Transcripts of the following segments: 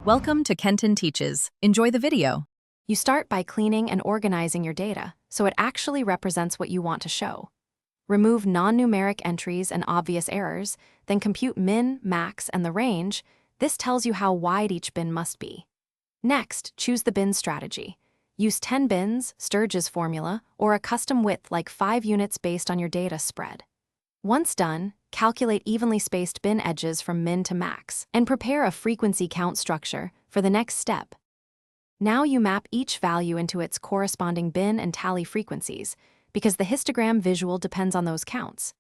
Welcome to Kenton Teaches. Enjoy the video. You start by cleaning and organizing your data so it actually represents what you want to show. Remove non-numeric entries and obvious errors, then compute min, max, and the range. This tells you how wide each bin must be. Next, choose the bin strategy. Use 10 bins, Sturge's formula, or a custom width like 5 units based on your data spread. Once done, calculate evenly spaced bin edges from min to max, and prepare a frequency count structure for the next step. Now you map each value into its corresponding bin and tally frequencies, because the histogram visual depends on those counts.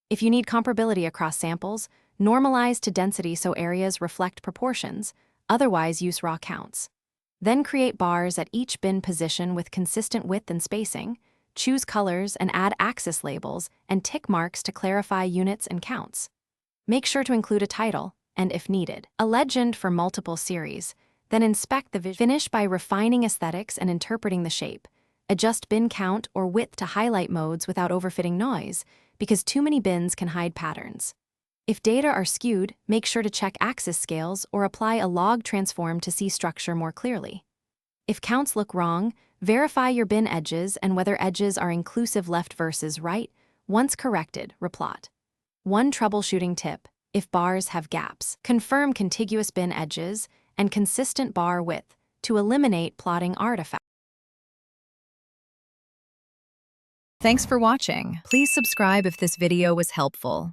If you need comparability across samples, normalize to density so areas reflect proportions, otherwise use raw counts. Then create bars at each bin position with consistent width and spacing. Choose colors and add axis labels and tick marks to clarify units and counts. Make sure to include a title, and if needed, a legend for multiple series. Then inspect the visual. Finish by refining aesthetics and interpreting the shape. Adjust bin count or width to highlight modes without overfitting noise, because too many bins can hide patterns. If data are skewed, make sure to check axis scales or apply a log transform to see structure more clearly. If counts look wrong, verify your bin edges and whether edges are inclusive left versus right. Once corrected, replot. One troubleshooting tip: if bars have gaps, confirm contiguous bin edges and consistent bar width to eliminate plotting artifacts. Thanks for watching. Please subscribe if this video was helpful.